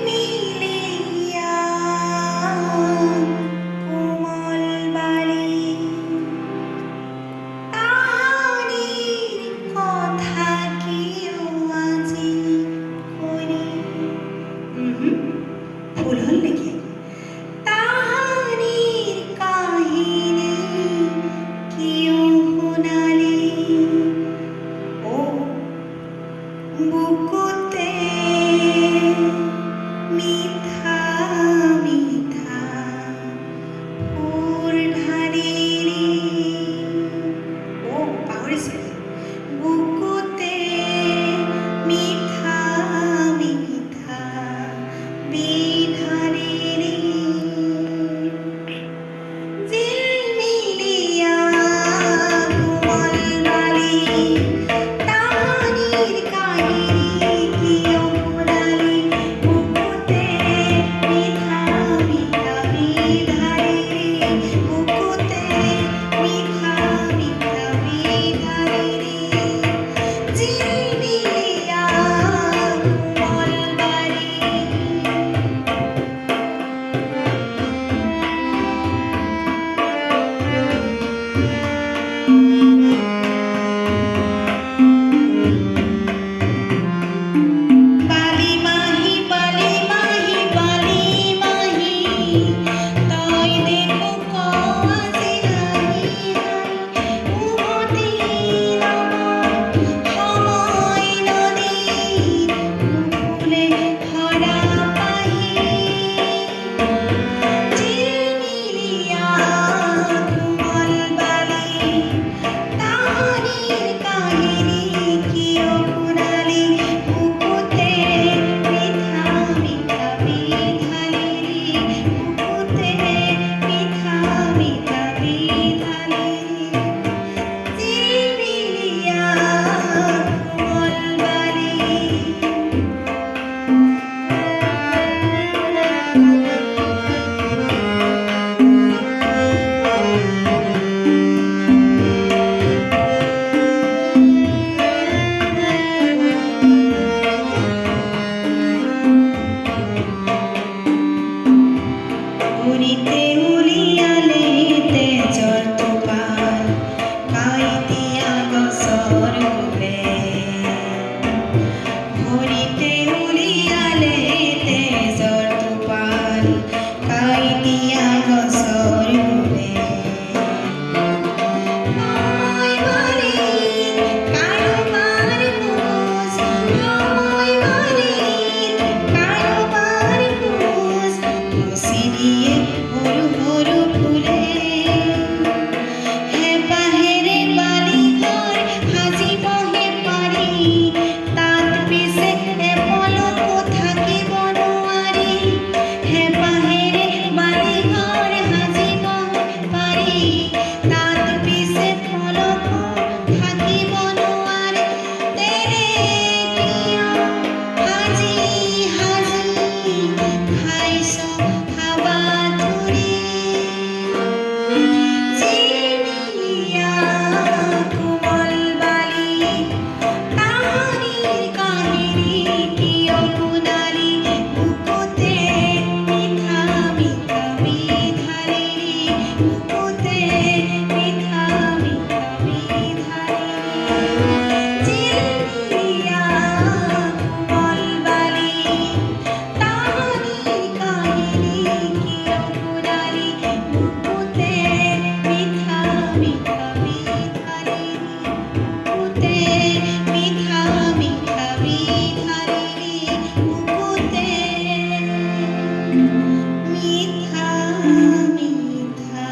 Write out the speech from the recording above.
ঝিলমিলিয়া কোমল বালি তাহারির কথা কেউ আজি করি ভুল হল নাকি তাহারির কাহিনী কেউ শুনালি ও বুকুতে মিঠা মিঠা ফুল ঢালিলি ও পাহৰিছে বুকুতে মিঠা মিঠা বিধালিলি ঝিলমিলিয়া কোমল বালি তাহারির কাহিনী কেউ শুনালি বুকুতে মিঠা মিঠা বিধালিলি বুকুতে মিঠা মিঠা বিধালিলি ঝিলমিলিয়া কোমল বালি বালি মাহি বালি মাহি বালি মাহি তই দেখো আজি হাঁহি উভতি সময় নদী ফুলে ভৰা পাহি ঝিলমিলিয়া কোমল বালি তাহারির কাহিনী কেউ শুনালি বুকুতে মিঠা মিঠা বিধালিলি বুকুতে মিঠা মিঠা বিধালিলি ঝিলমিলিয়া কোমল বালি উৰিতে উলিয়ালে তেজৰ টোপাল কাঁইটীয়া গছৰ গুলে ভৰিতে উলিয়ালে তেজৰ টোপাল কাঁইটীয়া গছৰ গুলে সময় মাৰি কাৰোবাৰ খোজ সময় মাৰি কাৰোবাৰ খোজ মুচি দিয়ে সৰু সৰু ফুলে হেঁপাহেৰে বালি ঘৰ সাজিবহে পাৰি তাত পিছে এপলকো থাকিব নোৱাৰি হেঁপাহেৰে বালি ঘৰ সাজিবহে পাৰি তাত পিছে পলকো থাকিব নোৱাৰে তেৰে কিয় সাজি সাজি খাইছ হাবাথুৰি ঝিলমিলিয়া কোমল বালি তাহারির কাহিনী কেউ শুনালি বুকুতে মিঠা মিঠা বিধালিলি বুকুতে মিঠা মিঠা বিধালিলি ঝিলমিলিয়া কোমল বালি তাহারির কাহিনী কেউ শুনালি বুকুতে মিঠা মিঠা বিধালিলি বুকুতে মিঠা মিঠা বিধালিলি বুকুতে মিঠা মিঠা